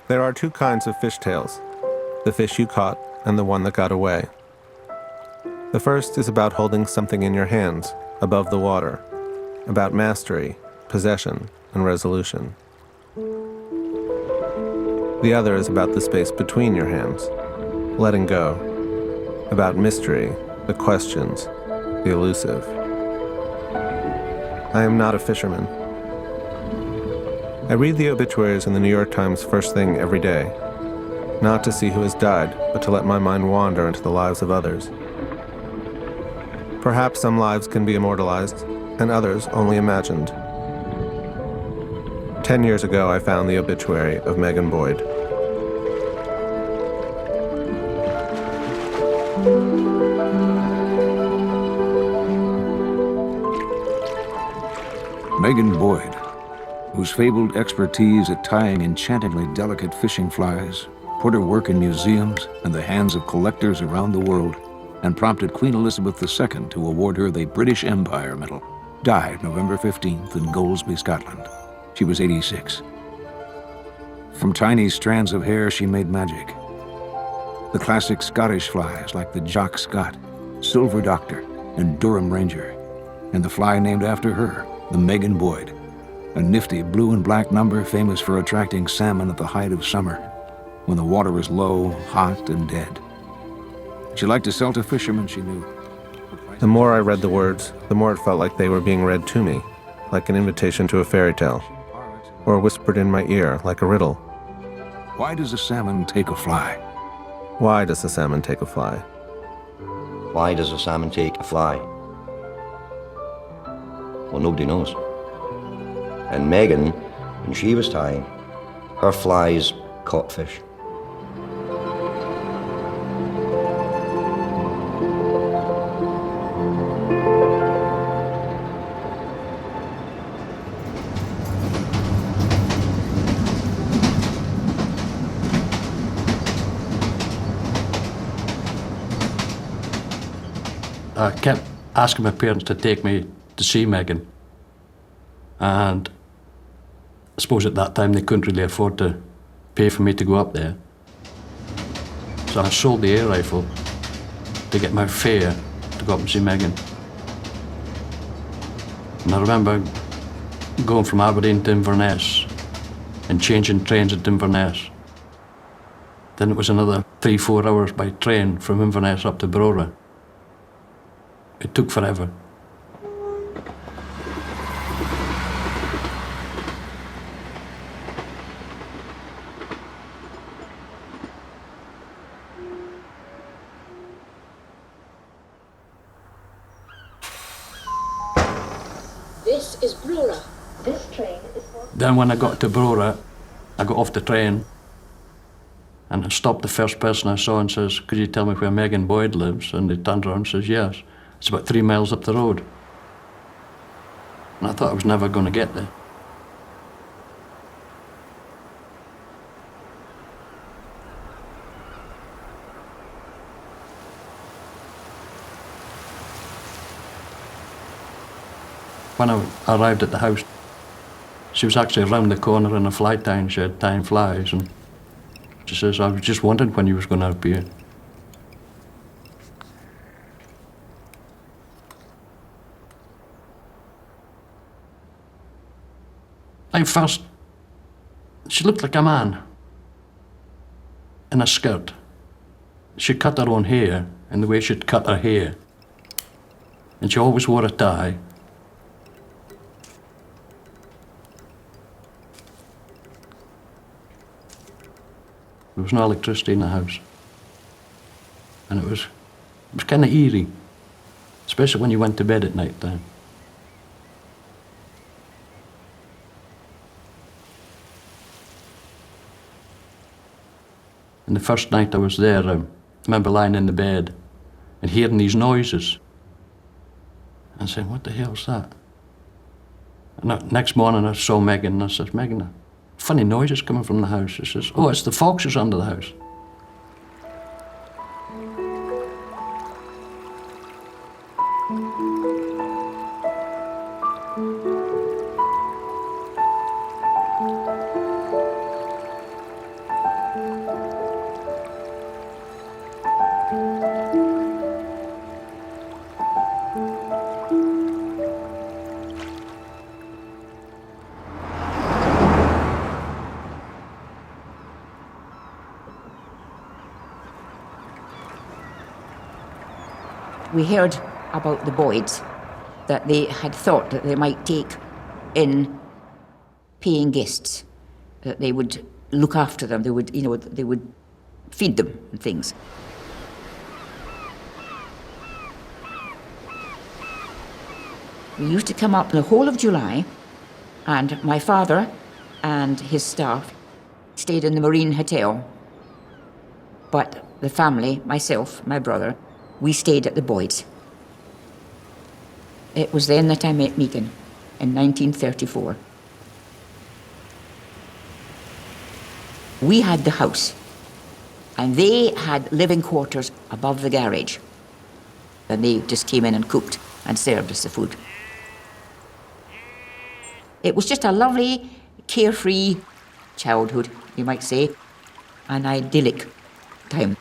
There are two kinds of fishtails, the fish you caught and the one that got away. The first is about holding something in your hands, above the water, about mastery, possession, and resolution. The other is about the space between your hands, letting go, about mystery, the questions, the elusive. I am not a fisherman. I read the obituaries in the New York Times first thing every day, not to see who has died, but to let my mind wander into the lives of others. Perhaps some lives can be immortalized, and others only imagined. 10 years ago, I found the obituary of Megan Boyd. Megan Boyd, whose fabled expertise at tying enchantingly delicate fishing flies put her work in museums and the hands of collectors around the world and prompted Queen Elizabeth II to award her the British Empire Medal, died November 15th in Goldsby, Scotland. She was 86. From tiny strands of hair, she made magic. The classic Scottish flies like the Jock Scott, Silver Doctor, and Durham Ranger, and the fly named after her, the Megan Boyd, a nifty blue and black number famous for attracting salmon at the height of summer, when the water was low, hot, and dead. She liked to sell to fishermen she knew. The more I read the words, the more it felt like they were being read to me, like an invitation to a fairy tale, or whispered in my ear like a riddle. Why does a salmon take a fly? Why does a salmon take a fly? Why does a salmon take a fly? Well, nobody knows. And Megan, when she was tying, her flies caught fish. I kept asking my parents to take me to see Megan, and I suppose at that time they couldn't really afford to pay for me to go up there. So I sold the air rifle to get my fare to go up and see Megan. And I remember going from Aberdeen to Inverness and changing trains at Inverness. Then it was another 3-4 hours by train from Inverness up to Brora. It took forever. This is Brora. This train is for... Then when I got to Brora, I got off the train and I stopped the first person I saw and says, "Could you tell me where Megan Boyd lives?" And they turned around and says, "Yes. It's about 3 miles up the road." And I thought I was never going to get there. When I arrived at the house, she was actually around the corner in a fly tying shed tying flies, and she says, "I was just wondering when you was going to appear." At first, she looked like a man in a skirt. She cut her own hair in the way she'd cut her hair, and she always wore a tie. There was no electricity in the house, and it was kind of eerie, especially when you went to bed at night time. And the first night I was there, I remember lying in the bed and hearing these noises and saying, "What the hell's that?" And the next morning I saw Megan and I said, "Megan, funny noises coming from the house." She says, "Oh, it's the foxes under the house." We heard about the Boyds, that they had thought that they might take in paying guests, that they would look after them, they would, they would feed them and things. We used to come up the whole of July, and my father and his staff stayed in the Marine Hotel. But the family, myself, my brother, we stayed at the Boyds. It was then that I met Megan, in 1934. We had the house, and they had living quarters above the garage. And they just came in and cooked and served us the food. It was just a lovely, carefree childhood, you might say, an idyllic time.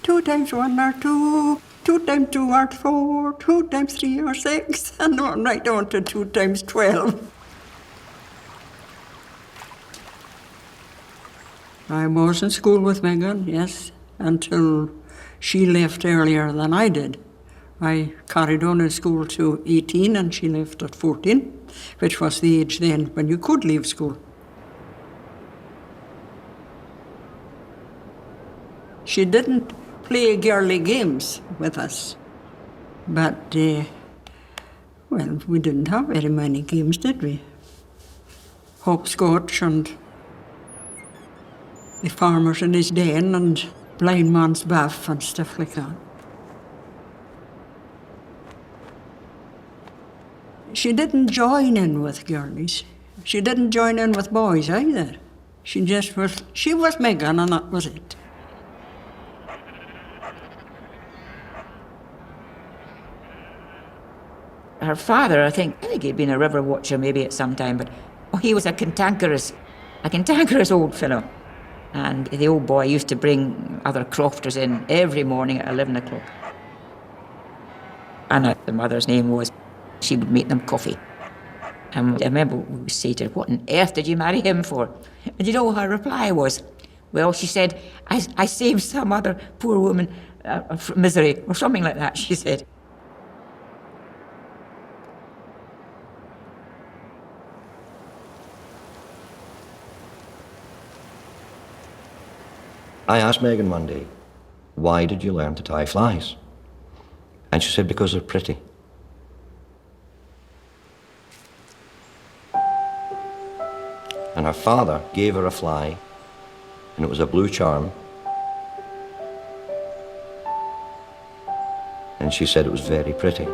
Two times one are two, two times two are four, two times three are six, and on right on to 2 times 12. I was in school with Megan, yes, until she left earlier than I did. I carried on in school to 18 and she left at 14, which was the age then when you could leave school. She didn't play girly games with us, but, well, we didn't have very many games, did we? Hopscotch and the farmer's in his den and blind man's buff and stuff like that. She didn't join in with girlies. She didn't join in with boys either. She was Megan and that was it. Her father, I think he'd been a river watcher maybe at some time, but he was a cantankerous old fellow. And the old boy used to bring other crofters in every morning at 11 o'clock. Anna, the mother's name was, she would make them coffee. And I remember we would say to her, "What on earth did you marry him for?" And you know what her reply was? Well, she said, I saved some other poor woman from misery, or something like that, she said. I asked Megan one day, "Why did you learn to tie flies?" And she said, "Because they're pretty." And her father gave her a fly, and it was a blue charm. And she said it was very pretty.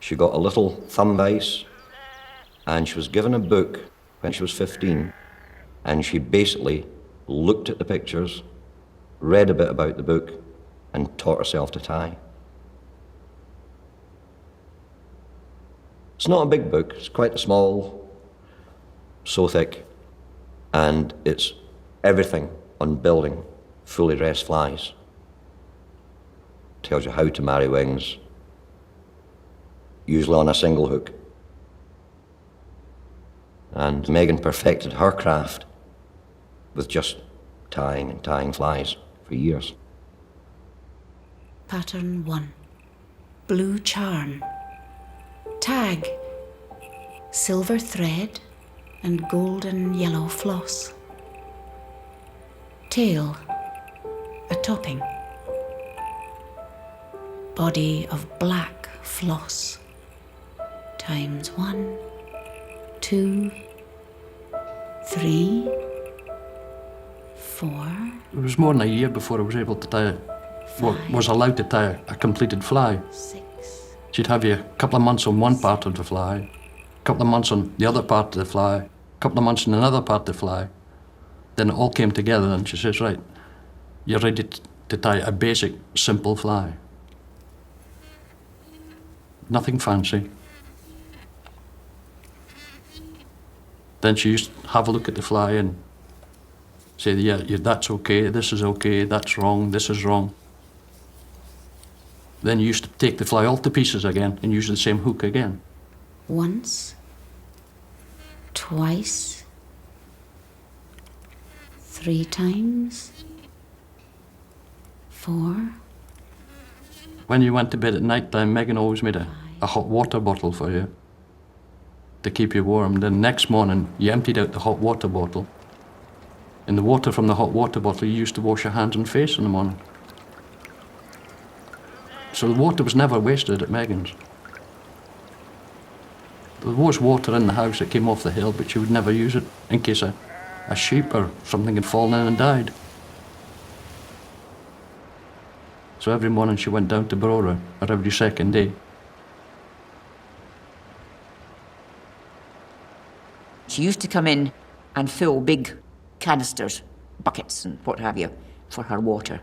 She got a little thumb vise, and she was given a book when she was 15, and she basically looked at the pictures, read a bit about the book, and taught herself to tie. It's not a big book, it's quite small, so thick, and it's everything on building fully dressed flies. Tells you how to marry wings, usually on a single hook. And Megan perfected her craft with just tying and tying flies for years. Pattern 1. Blue charm. Tag. Silver thread and golden yellow floss. Tail. A topping. Body of black floss. Times 1, 2, 3, 4. It was more than a year before I was able to tie, was allowed to tie a completed fly. 6. She'd have you a couple of months on one part of the fly, a couple of months on the other part of the fly, a couple of months on another part of the fly. Then it all came together and she says, right, you're ready to tie a basic, simple fly. Nothing fancy. Then she used to have a look at the fly and say, yeah, that's okay, this is okay, that's wrong, this is wrong. Then you used to take the fly all to pieces again and use the same hook again. Once. Twice. 3 times. 4. When you went to bed at night time, Megan always made a hot water bottle for you to keep you warm. Then next morning, you emptied out the hot water bottle. And the water from the hot water bottle you used to wash your hands and face in the morning. So the water was never wasted at Megan's. There was water in the house that came off the hill, but she would never use it in case a sheep or something had fallen in and died. So every morning she went down to Brora, or every second day. She used to come in and fill big canisters, buckets and what have you, for her water.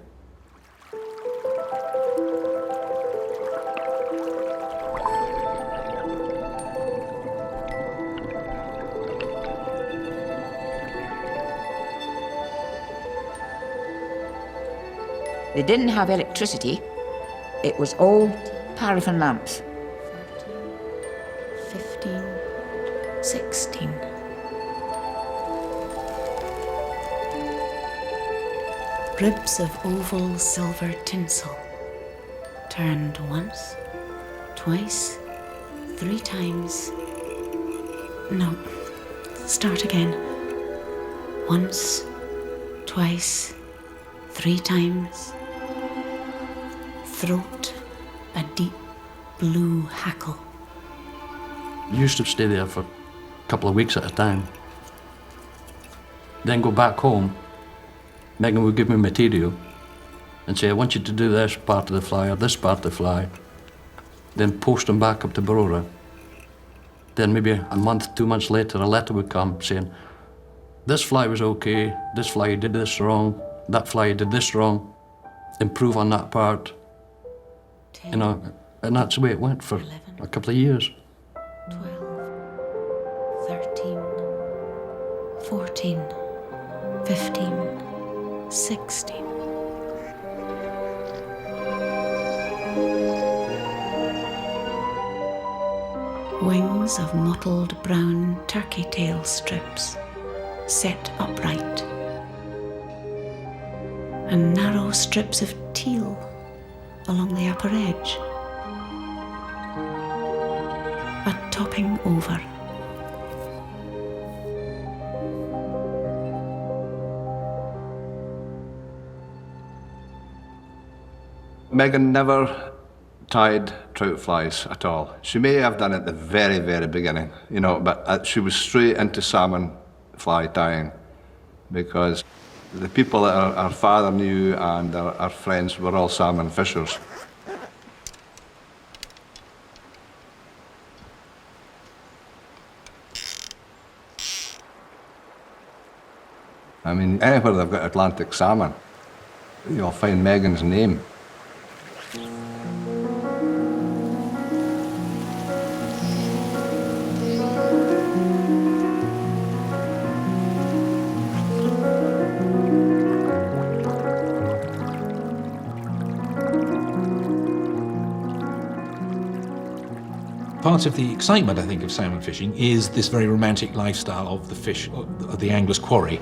They didn't have electricity. It was all paraffin lamps. 15, 16. Ribs of oval silver tinsel. Turned once, twice, 3 times. No, start again. Once, twice, 3 times. Throat, a deep blue hackle. You used to stay there for a couple of weeks at a time. Then go back home. Megan would give me material and say, I want you to do this part of the fly or this part of the fly. Then post them back up to Brora. Then maybe a month, 2 months later, a letter would come saying, this fly was okay, this fly you did this wrong, that fly you did this wrong, improve on that part. 10, You know, and that's the way it went for 11. a couple of years. 12, 13, 14, 15, 16. Wings of mottled brown turkey tail strips set upright, and narrow strips of teal along the upper edge, but topping over. Megan never tied trout flies at all. She may have done it at the very, very beginning, but she was straight into salmon fly tying, because the people that our father knew and our friends were all salmon fishers. I mean, anywhere they've got Atlantic salmon, you'll find Megan's name. Part of the excitement, I think, of salmon fishing is this very romantic lifestyle of the fish, of the angler's quarry.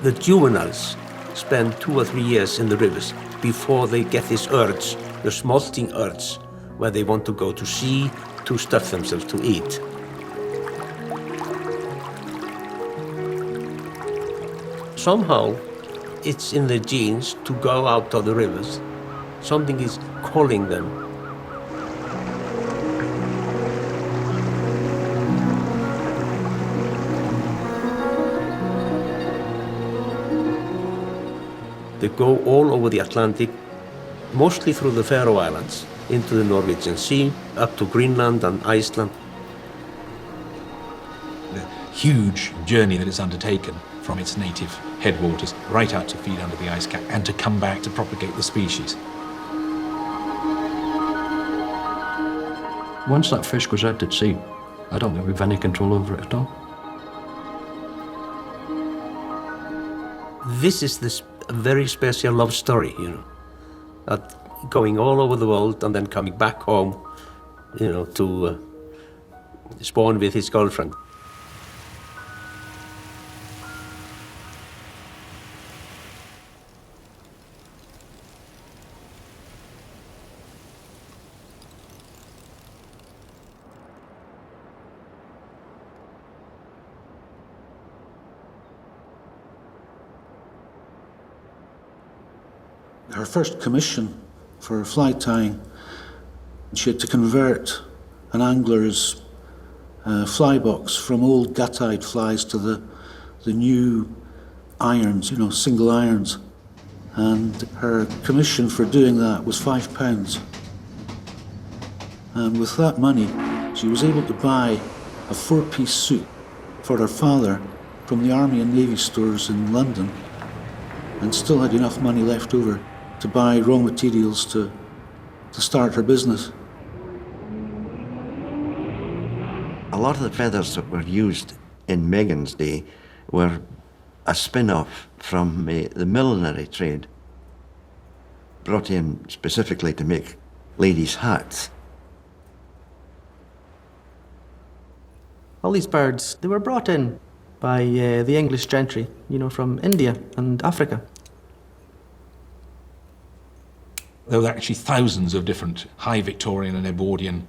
The juveniles spend 2 or 3 years in the rivers before they get this urge, the smoulting urge, where they want to go to sea to stuff themselves to eat. Somehow, it's in their genes to go out of the rivers. Something is calling them. They go all over the Atlantic, mostly through the Faroe Islands, into the Norwegian Sea, up to Greenland and Iceland. The huge journey that is undertaken from its native headwaters right out to feed under the ice cap and to come back to propagate the species. Once that fish goes out at sea, I don't think we've any control over it at all. This is this very special love story, that going all over the world and then coming back home, to spawn with his girlfriend. Her first commission for fly tying, she had to convert an angler's fly box from old gut-eyed flies to the new irons, single irons. And her commission for doing that was £5. And with that money, she was able to buy a 4-piece suit for her father from the Army and Navy stores in London, and still had enough money left over to buy raw materials to start her business. A lot of the feathers that were used in Megan's day were a spin-off from the millinery trade, brought in specifically to make ladies' hats. All these birds, they were brought in by the English gentry, from India and Africa. There were actually thousands of different high Victorian and Edwardian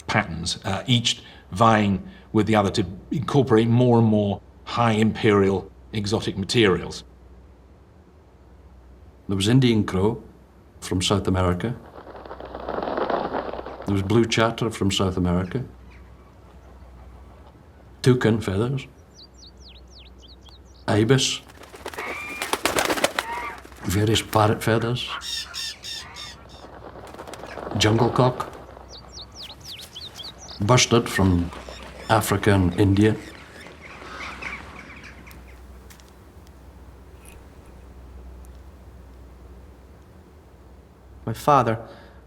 patterns, each vying with the other to incorporate more and more high imperial exotic materials. There was Indian crow from South America. There was blue chatter from South America. Toucan feathers. Ibis. Various parrot feathers. Jungle cock. Bustard from Africa and India. My father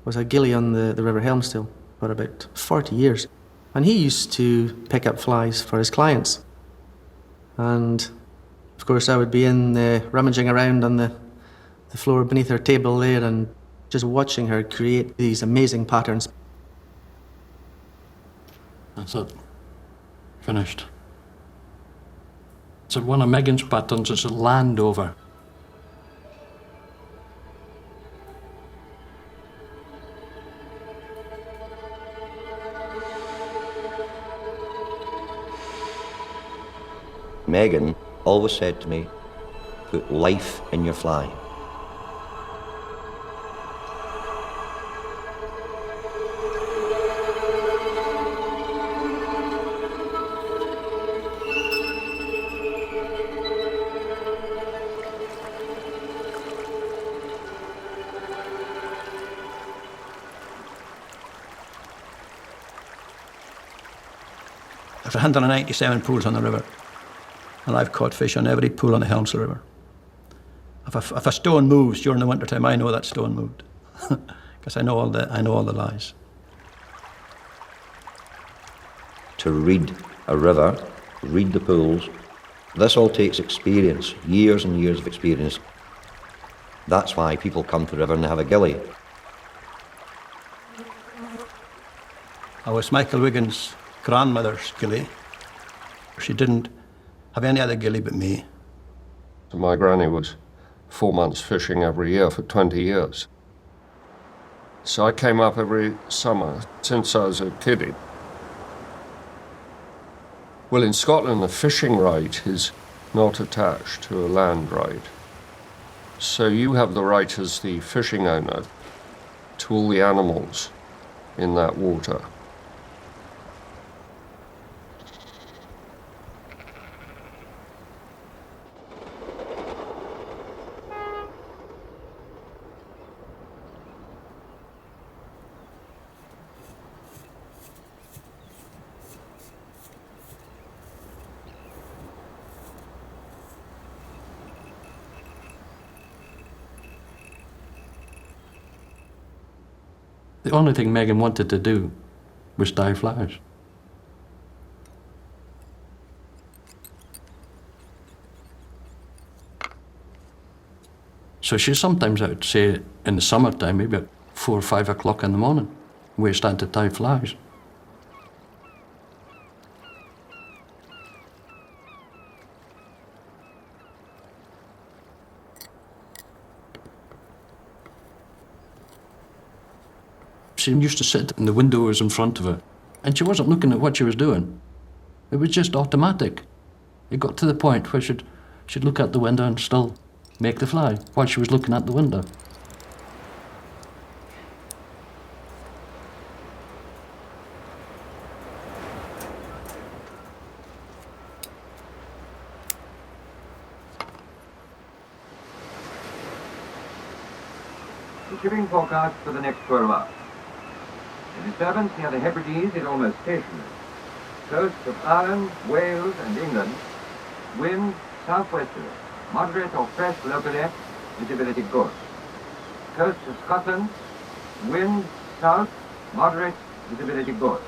was a gillie on the River Helmstill for about 40 years. And he used to pick up flies for his clients. And of course I would be in rummaging around on the floor beneath her table there and just watching her create these amazing patterns. That's it. Finished. So one of Megan's patterns is a Landover. Megan always said to me, put life in your fly. There's 197 pools on the river, and I've caught fish on every pool on the Helmsley River. If a stone moves during the winter time, I know that stone moved, because I know all the lies. To read a river, read the pools, this all takes experience, years and years of experience. That's why people come to the river and they have a gilly. I was Michael Wiggins' grandmother's gilly. She didn't have any other gilly but me. My granny was 4 months fishing every year for 20 years. So I came up every summer since I was a kiddie. Well, in Scotland, the fishing right is not attached to a land right. So you have the right as the fishing owner to all the animals in that water. The only thing Megan wanted to do was dye flowers. So she's sometimes out, say, in the summertime, maybe at 4 or 5 o'clock in the morning, we're starting to dye flowers. She used to sit in the windows in front of her, and she wasn't looking at what she was doing. It was just automatic. It got to the point where she'd look out the window and still make the fly while she was looking out the window. The shipping forecast for the next 12 hours. The disturbance near the Hebrides is almost stationary. Coast of Ireland, Wales and England, wind southwesterly, moderate or fresh locally, visibility good. Coast of Scotland, wind south, moderate, visibility good.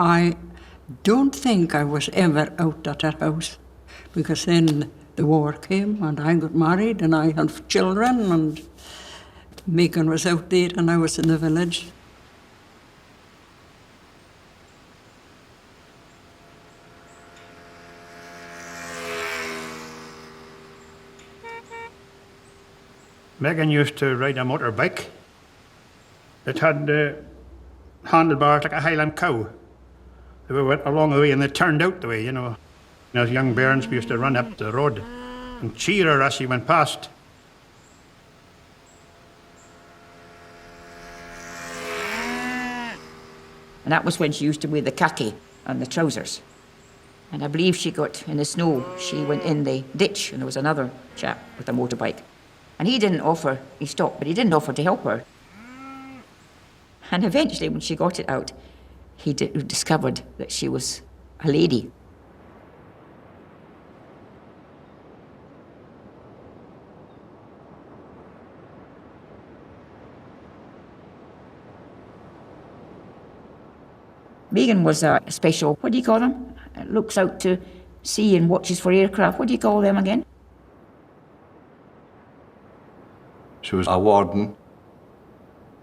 I don't think I was ever out at her house, because then the war came and I got married and I had children, and Megan was out there and I was in the village. Megan used to ride a motorbike. It had handlebars like a Highland cow. They went along the way and they turned out the way, you know. And as young bairns, we used to run up the road and cheer her as she went past. And that was when she used to wear the khaki and the trousers. And I believe she got in the snow, she went in the ditch, and there was another chap with a motorbike. And he stopped, but he didn't offer to help her. And eventually, when she got it out, he discovered that she was a lady. Megan was a special, what do you call them? Looks out to sea and watches for aircraft. What do you call them again? She was a warden.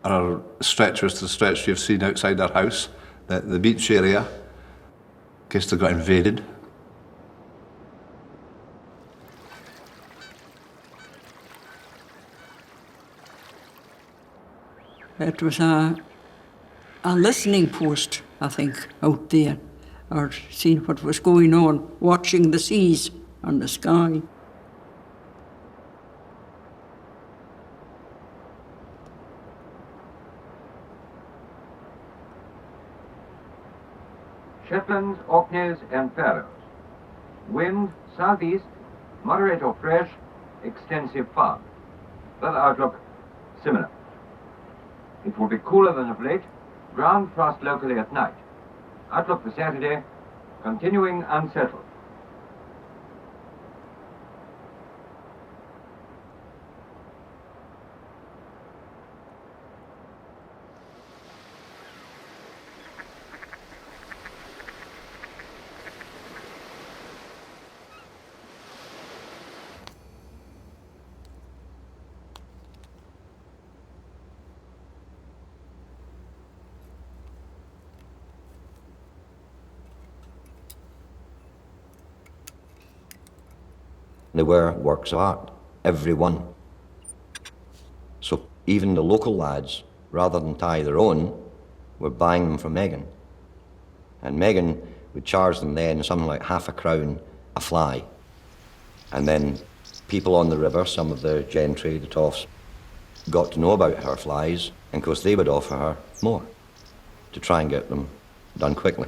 Her stretch was the stretch you've seen outside her house, the beach area, in case they got invaded. It was a listening post, I think, out there, or seeing what was going on, watching the seas and the sky. Shetlands, Orkneys and Faroes. Wind southeast, moderate or fresh, extensive fog. Weather outlook similar. It will be cooler than of late, ground frost locally at night. Outlook for Saturday, continuing unsettled. They were works of art, every one. So even the local lads, rather than tie their own, were buying them from Megan. And Megan would charge them then something like £0.50 a fly. And then people on the river, some of the gentry, the toffs, got to know about her flies, and of course they would offer her more to try and get them done quickly.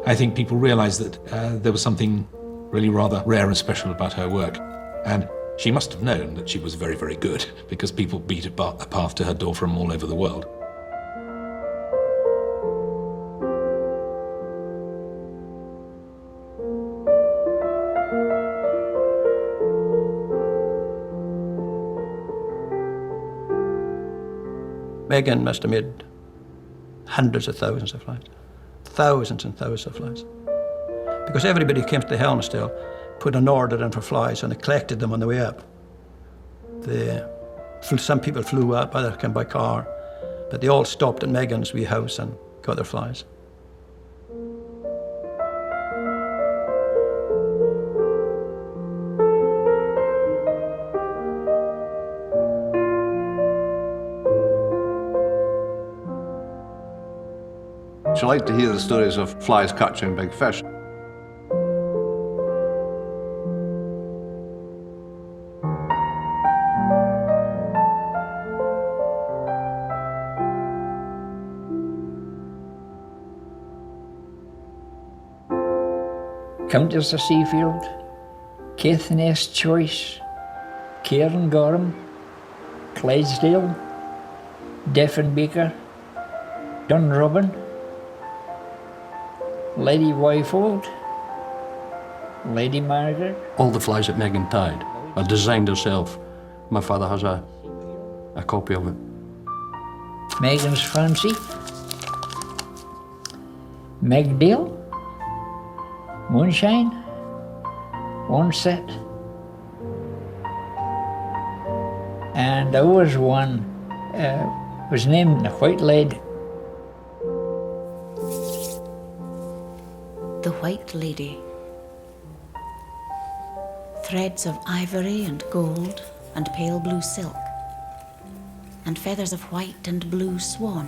I think people realised that there was something really rather rare and special about her work. And she must have known that she was very, very good, because people beat a path to her door from all over the world. Megan must have made hundreds of thousands of flies. Thousands and thousands of flies. Because everybody who came to the Helmsdale put an order in for flies, and they collected them on the way up. Some people flew up, others came by car, but they all stopped at Megan's wee house and got their flies. She liked to hear the stories of flies catching big fish. Countess of Seafield, Caithness Choice, Cairngorm, Clydesdale, Diefenbaker, Dunrobin, Lady Wyfold, Lady Margaret. All the flies that Megan tied are designed herself. My father has a copy of it. Megan's Fancy. Megdale. Moonshine. One set. And there was one, was named the White Lady. The White Lady. Threads of ivory and gold and pale blue silk, and feathers of white and blue swan.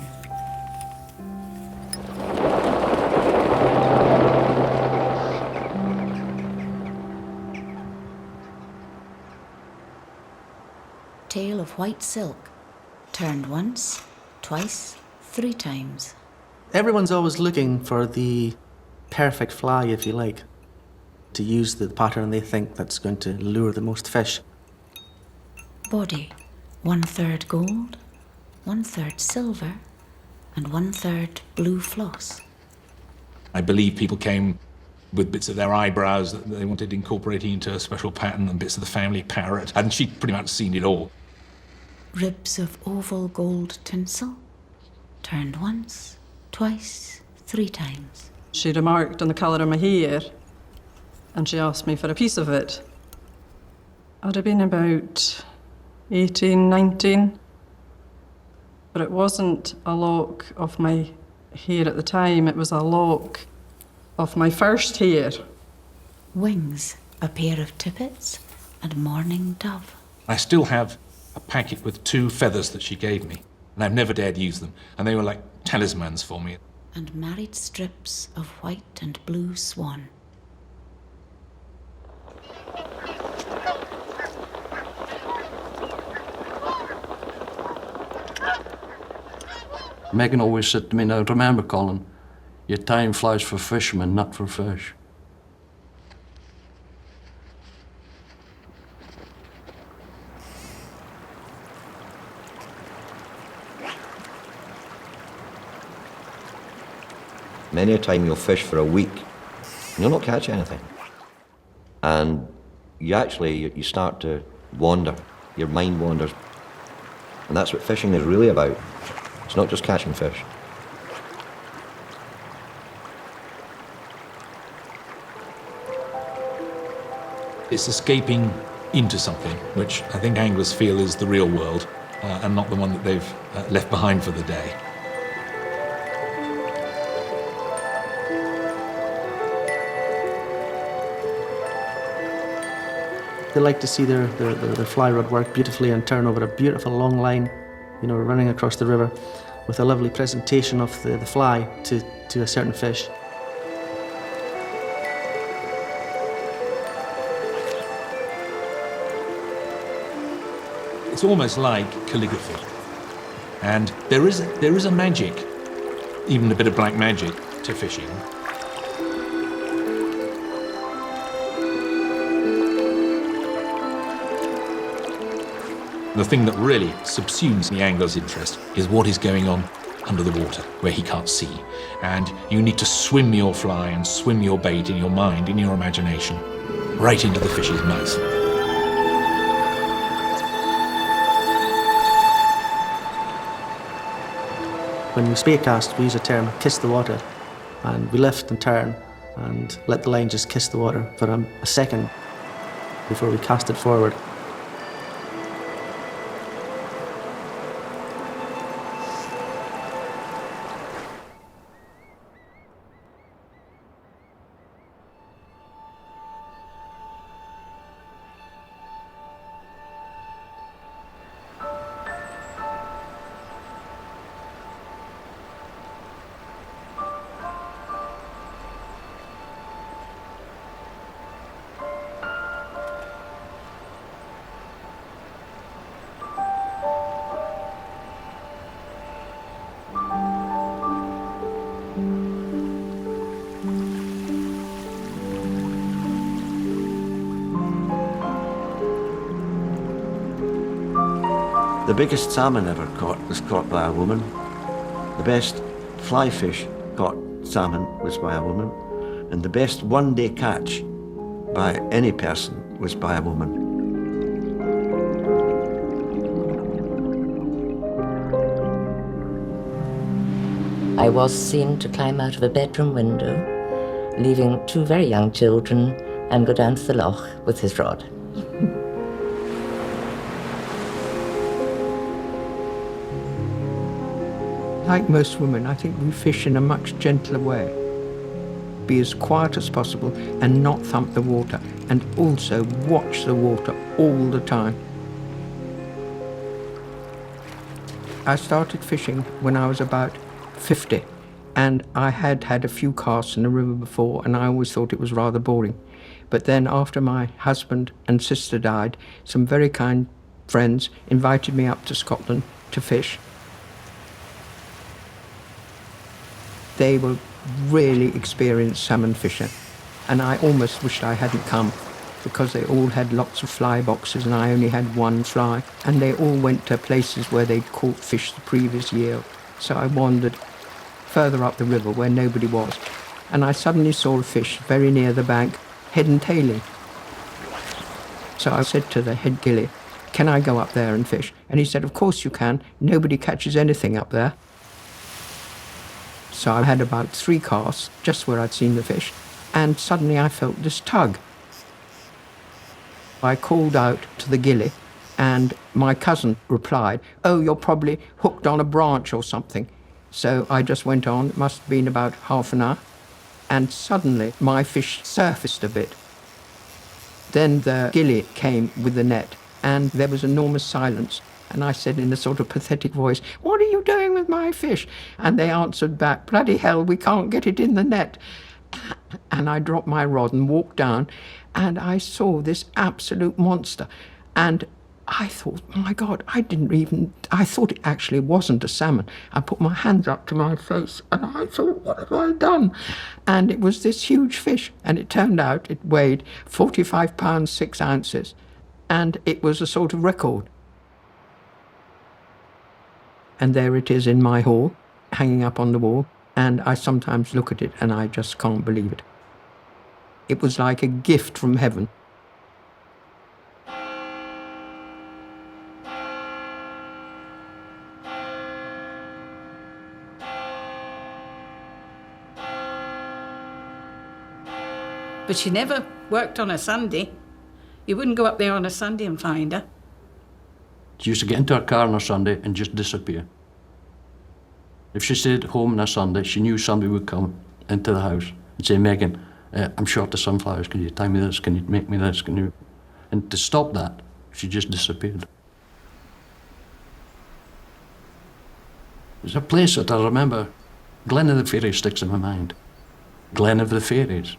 Tale of white silk, turned once, twice, 3 times. Everyone's always looking for the perfect fly, if you like, to use the pattern they think that's going to lure the most fish. Body, 1/3 gold, 1/3 silver, and 1/3 blue floss. I believe people came with bits of their eyebrows that they wanted incorporating into a special pattern and bits of the family parrot, and she'd pretty much seen it all. Ribs of oval gold tinsel, turned once, twice, 3 times. She remarked on the colour of my hair, and she asked me for a piece of it. I'd have been about 18, 19, but it wasn't a lock of my hair at the time, it was a lock of my first hair. Wings, a pair of tippets, and mourning dove. I still have a packet with 2 feathers that she gave me, and I've never dared use them, and they were like talismans for me. And married strips of white and blue swan. Megan always said to me, now remember, Colin, you're tying flies for fishermen, not for fish. Many a time you'll fish for a week and you'll not catch anything. And you start to wander, your mind wanders. And that's what fishing is really about. It's not just catching fish. It's escaping into something, which I think anglers feel is the real world, and not the one that they've left behind for the day. They like to see their fly rod work beautifully and turn over a beautiful long line, you know, running across the river with a lovely presentation of the fly to a certain fish. It's almost like calligraphy. And there is a magic, even a bit of black magic, to fishing. The thing that really subsumes the angler's interest is what is going on under the water, where he can't see. And you need to swim your fly and swim your bait in your mind, in your imagination, right into the fish's mouth. When we spear cast, we use a term, kiss the water, and we lift and turn and let the line just kiss the water for a second before we cast it forward. The biggest salmon ever caught was caught by a woman. The best fly fish caught salmon was by a woman. And the best one-day catch by any person was by a woman. I was seen to climb out of a bedroom window, leaving 2 very young children, and go down to the loch with his rod. Like most women, I think we fish in a much gentler way. Be as quiet as possible and not thump the water, and also watch the water all the time. I started fishing when I was about 50, and I had had a few casts in the river before, and I always thought it was rather boring. But then after my husband and sister died, some very kind friends invited me up to Scotland to fish. They were really experienced salmon fisher, and I almost wished I hadn't come, because they all had lots of fly boxes and I only had 1 fly, and they all went to places where they'd caught fish the previous year. So I wandered further up the river where nobody was, and I suddenly saw a fish very near the bank, head and tailing. So I said to the head gilly, "Can I go up there and fish?" And he said, "Of course you can. Nobody catches anything up there." So I had about 3 casts just where I'd seen the fish, and suddenly I felt this tug. I called out to the gilly, and my cousin replied, "Oh, you're probably hooked on a branch or something." So I just went on. It must have been about half an hour, and suddenly my fish surfaced a bit. Then the gilly came with the net, and there was enormous silence. And I said in a sort of pathetic voice, "What are you doing with my fish?" And they answered back, "Bloody hell, we can't get it in the net." And I dropped my rod and walked down, and I saw this absolute monster. And I thought, my God, I thought it actually wasn't a salmon. I put my hands up to my face, and I thought, what have I done? And it was this huge fish, and it turned out it weighed 45 pounds, 6 ounces. And it was a sort of record. And there it is in my hall, hanging up on the wall, and I sometimes look at it and I just can't believe it. It was like a gift from heaven. But she never worked on a Sunday. You wouldn't go up there on a Sunday and find her. She used to get into her car on a Sunday and just disappear. If she stayed at home on a Sunday, she knew somebody would come into the house and say, "Megan, I'm short of sunflowers. Can you tie me this? Can you make me this? Can you?" And to stop that, she just disappeared. There's a place that I remember, Glen of the Fairies sticks in my mind. Glen of the Fairies.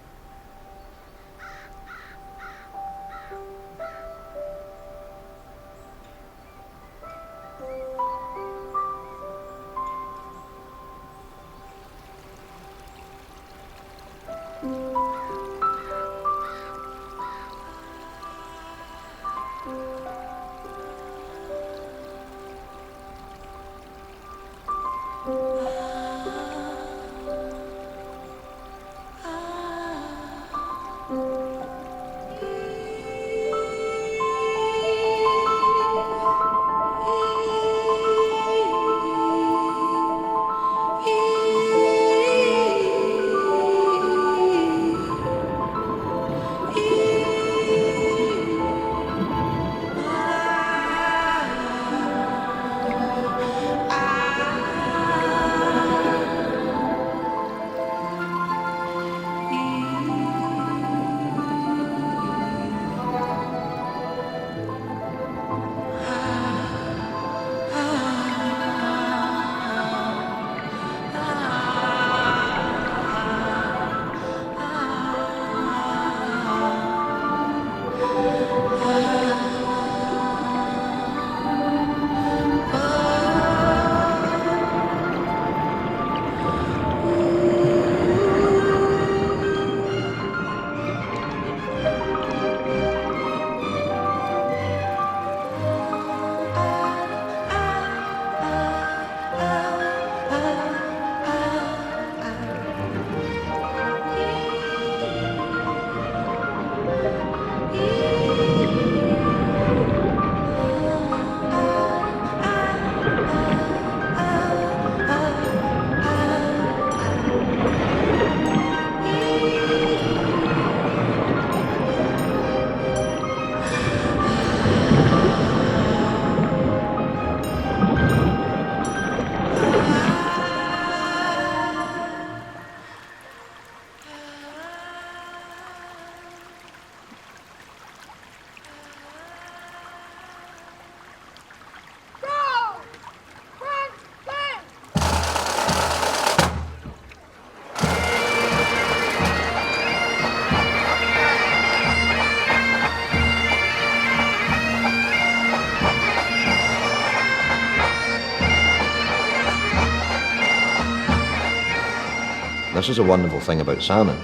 this is a wonderful thing about salmon.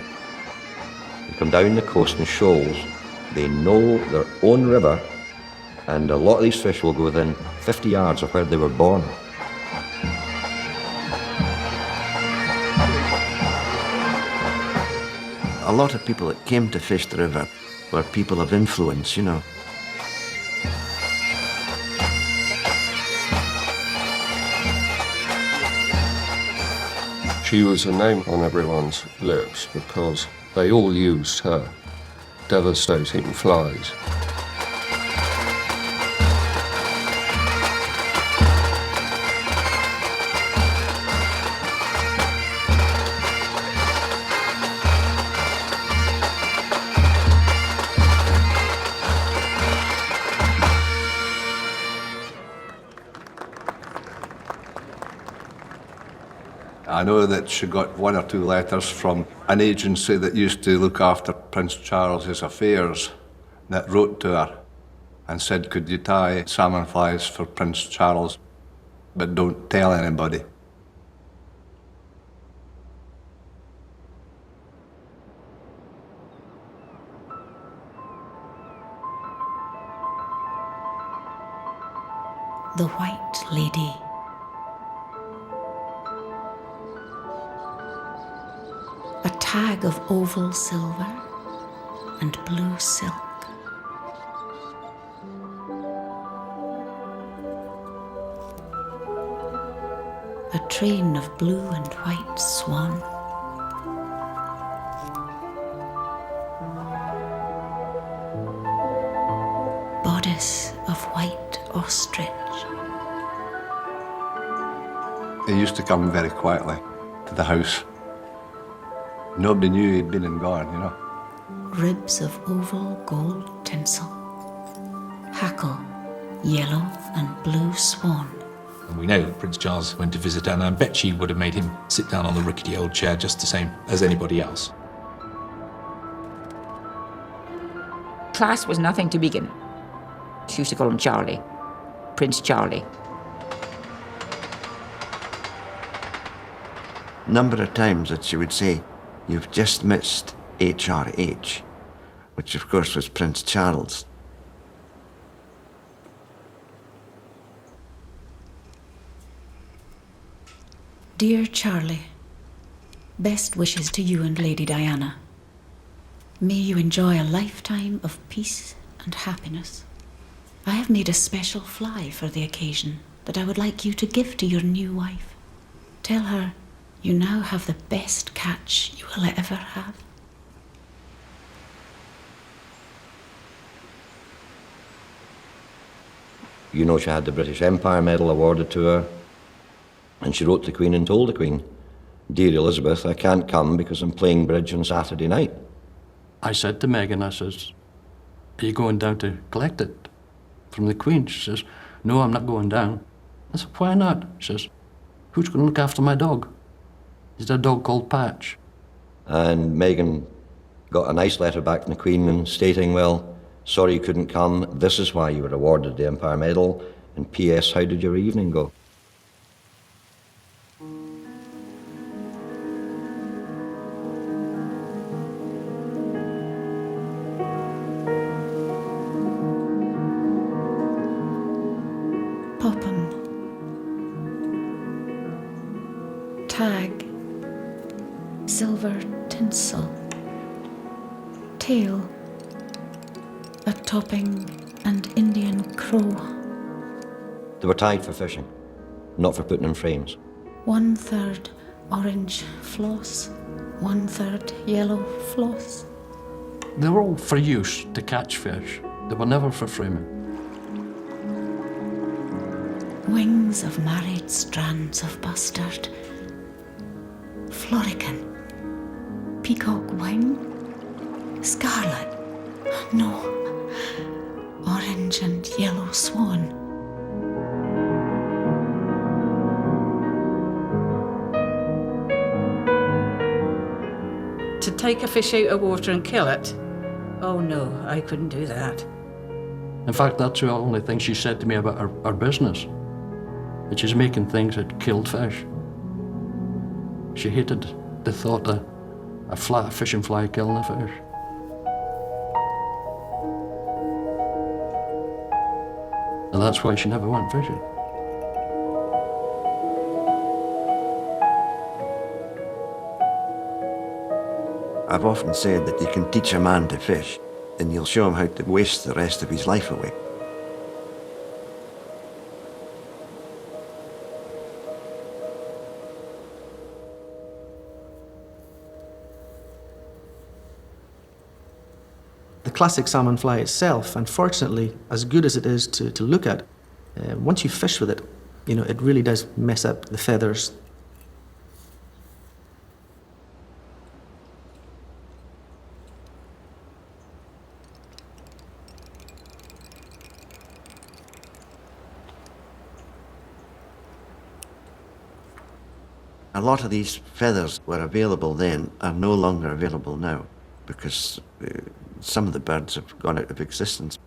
They come down the coast in shoals, they know their own river, and a lot of these fish will go within 50 yards of where they were born. A lot of people that came to fish the river were people of influence, you know. She was a name on everyone's lips because they all used her devastating flies. I know that she got 1 or 2 letters from an agency that used to look after Prince Charles's affairs that wrote to her and said, could you tie salmon flies for Prince Charles, but don't tell anybody. The White Lady. A tag of oval silver and blue silk. A train of blue and white swan. Bodice of white ostrich. He used to come very quietly to the house. Nobody knew he'd been and gone, you know. Ribs of oval gold tinsel. Hackle, yellow and blue swan. And we know that Prince Charles went to visit Anna, and I bet she would have made him sit down on the rickety old chair just the same as anybody else. Class was nothing to begin. She used to call him Charlie, Prince Charlie. Number of times that she would say, you've just missed HRH, which of course was Prince Charles. Dear Charlie, best wishes to you and Lady Diana. May you enjoy a lifetime of peace and happiness. I have made a special fly for the occasion that I would like you to give to your new wife. Tell her you now have the best catch you will ever have. You know, she had the British Empire Medal awarded to her, and she wrote to the Queen and told the Queen, "Dear Elizabeth, I can't come because I'm playing bridge on Saturday night." I said to Megan, I says, are you going down to collect it from the Queen? She says, no, I'm not going down. I said, why not? She says, who's going to look after my dog? Is there a dog called Patch? And Megan got a nice letter back from the Queen and stating, well, sorry you couldn't come, this is why you were awarded the Empire Medal, and P.S. how did your evening go? Popham. Tag. Silver tinsel. Tail. A topping and Indian crow. They were tied for fishing, not for putting in frames. 1/3 orange floss, 1/3 yellow floss. They were all for use to catch fish. They were never for framing. Wings of married strands of bustard. Florican. Peacock wing. Scarlet. No. Orange and yellow swan. To take a fish out of water and kill it? Oh no, I couldn't do that. In fact, that's the only thing she said to me about her business. That she's making things that killed fish. She hated they thought a fishing fly killing a fish. And that's why she never went fishing. I've often said that you can teach a man to fish, and you'll show him how to waste the rest of his life away. The classic salmon fly itself, unfortunately, as good as it is to look at, once you fish with it, you know, it really does mess up the feathers. A lot of these feathers were available then are no longer available now because some of the birds have gone out of existence.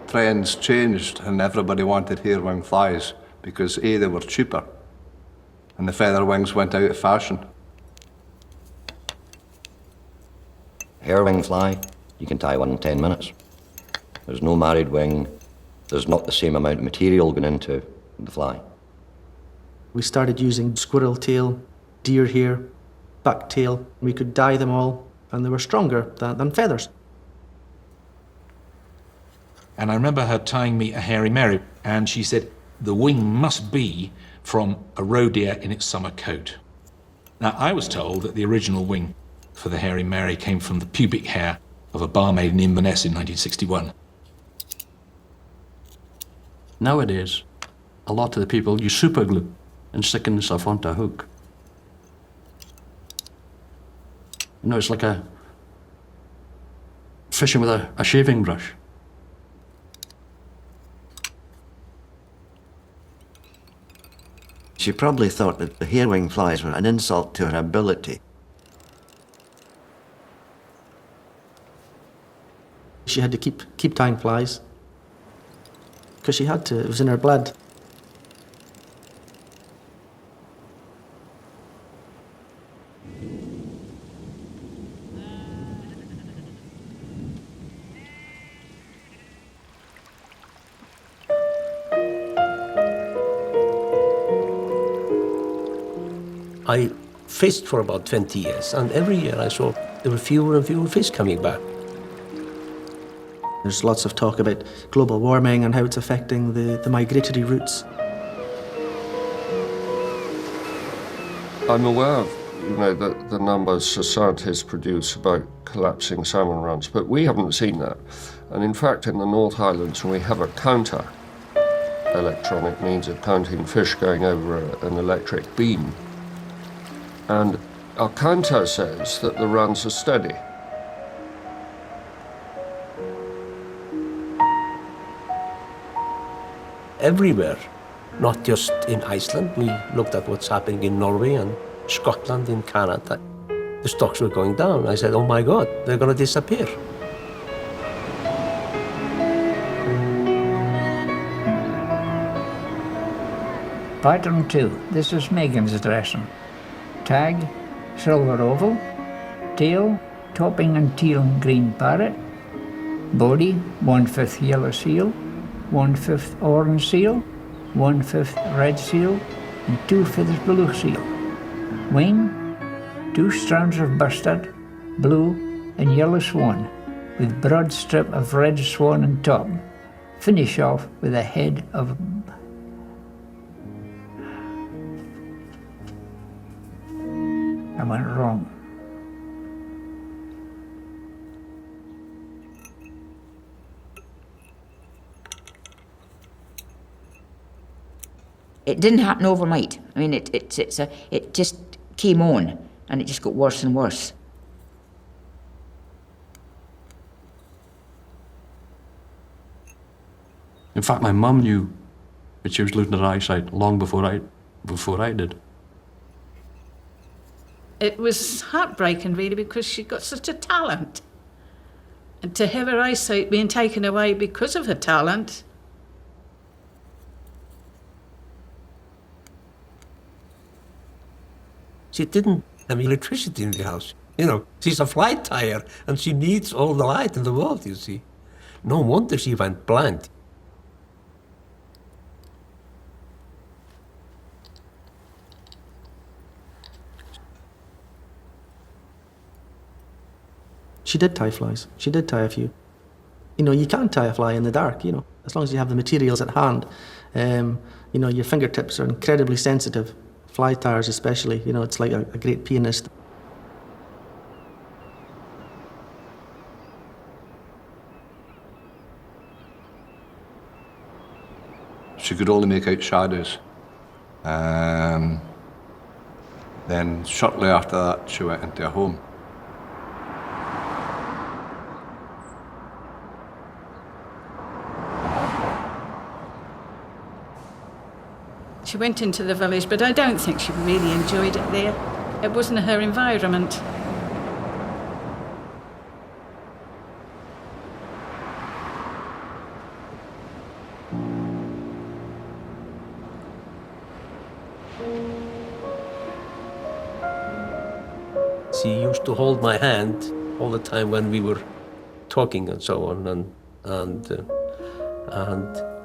Trends changed and everybody wanted hair-wing flies because A, they were cheaper and the feather wings went out of fashion. Hair-wing fly, you can tie one in 10 minutes. There's no married wing. There's not the same amount of material going into the fly. We started using squirrel tail, deer hair, buck tail. We could dye them all, and they were stronger than feathers. And I remember her tying me a hairy Mary, and she said, the wing must be from a roe deer in its summer coat. Now, I was told that the original wing for the hairy Mary came from the pubic hair of a barmaid in Inverness in 1961. Nowadays, a lot of the people use super glue and sticking stuff onto a hook. You know, it's like fishing with a shaving brush. She probably thought that the hair-wing flies were an insult to her ability. She had to keep tying flies because she had to. It was in her blood. I fished for about 20 years, and every year I saw there were fewer and fewer fish coming back. There's lots of talk about global warming and how it's affecting the migratory routes. I'm aware of, the numbers the scientists produce about collapsing salmon runs, but we haven't seen that. And in fact, in the North Highlands, we have a counter, electronic means of counting fish going over an electric beam. And our counter says that the runs are steady. Everywhere, not just in Iceland. We looked at what's happening in Norway and Scotland, in Canada. The stocks were going down. I said, oh my God, they're going to disappear. Pattern 2. This is Megan's dressing. Tag, silver oval. Tail, topping and teal green parrot. Body, 1/5 yellow seal, 1/5 orange seal, 1/5 red seal, and 2/5 blue seal. Wing, 2 strands of bustard, blue and yellow swan, with broad strip of red swan on top. Finish off with a head of... I went wrong. It didn't happen overnight. I mean, it just came on, and it just got worse and worse. In fact, my mum knew that she was losing her eyesight long before I did. It was heartbreaking, really, because she got such a talent. And to have her eyesight being taken away because of her talent. She didn't have electricity in the house. You know, she's a flight tire, and she needs all the light in the world, you see. No wonder she went blind. She did tie flies. She did tie a few. You know, you can't tie a fly in the dark, you know, as long as you have the materials at hand. You know, your fingertips are incredibly sensitive. Fly tires especially, you know, it's like a great pianist. She could only make out shadows. Then shortly after that, she went into a home. She went into the village, but I don't think she really enjoyed it there. It wasn't her environment. She used to hold my hand all the time when we were talking and so on, and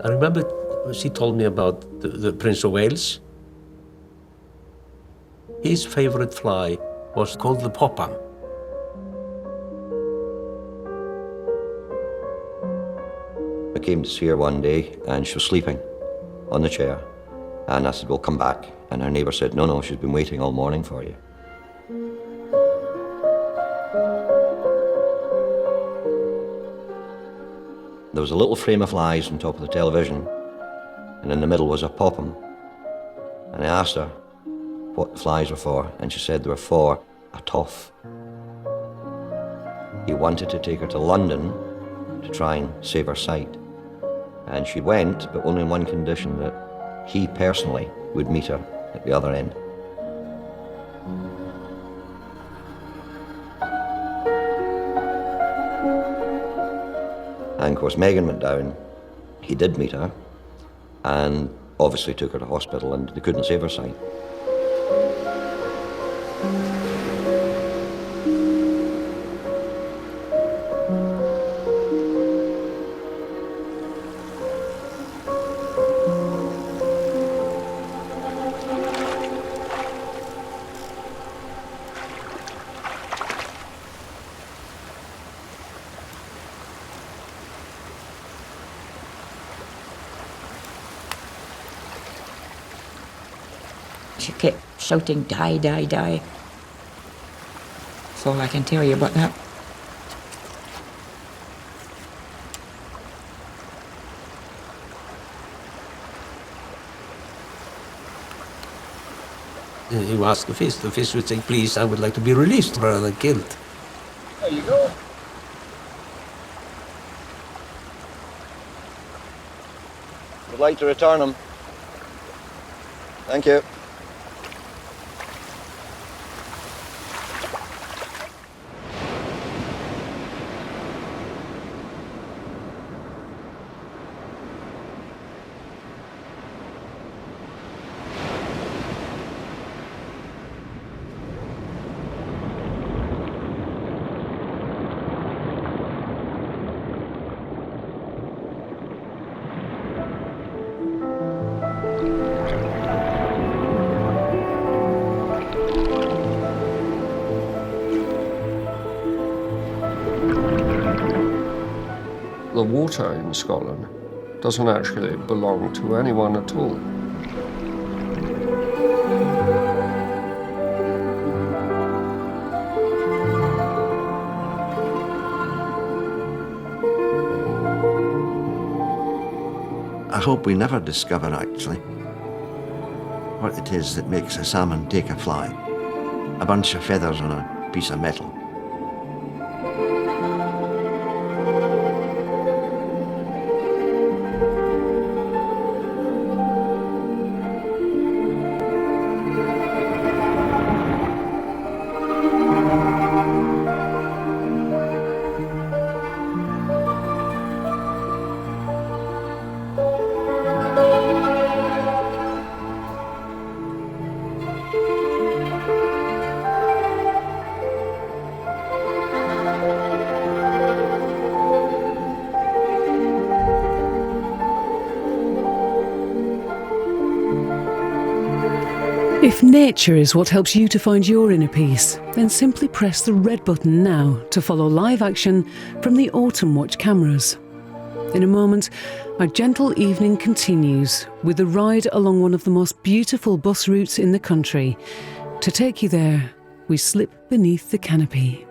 I remember she told me about the Prince of Wales. His favorite fly was called the popham. I came to see her one day and she was sleeping on the chair. And I said, well, come back. And her neighbour said, no, she's been waiting all morning for you. There was a little frame of flies on top of the television, and in the middle was a popham. And I asked her what the flies were for, and she said they were for a toff. He wanted to take her to London to try and save her sight. And she went, but only on one condition, that he personally would meet her at the other end. And of course, Megan went down. He did meet her, and obviously took her to hospital, and they couldn't save her sight. She kept shouting, die, die, die. That's all I can tell you about that. You ask the fish would say, please, I would like to be released rather than killed. There you go. Would like to return him. Thank you. The water in Scotland doesn't actually belong to anyone at all. I hope we never discover, actually, what it is that makes a salmon take a fly. A bunch of feathers on a piece of metal. If nature is what helps you to find your inner peace, then simply press the red button now to follow live action from the Autumn Watch cameras. In a moment, our gentle evening continues with a ride along one of the most beautiful bus routes in the country. To take you there, we slip beneath the canopy.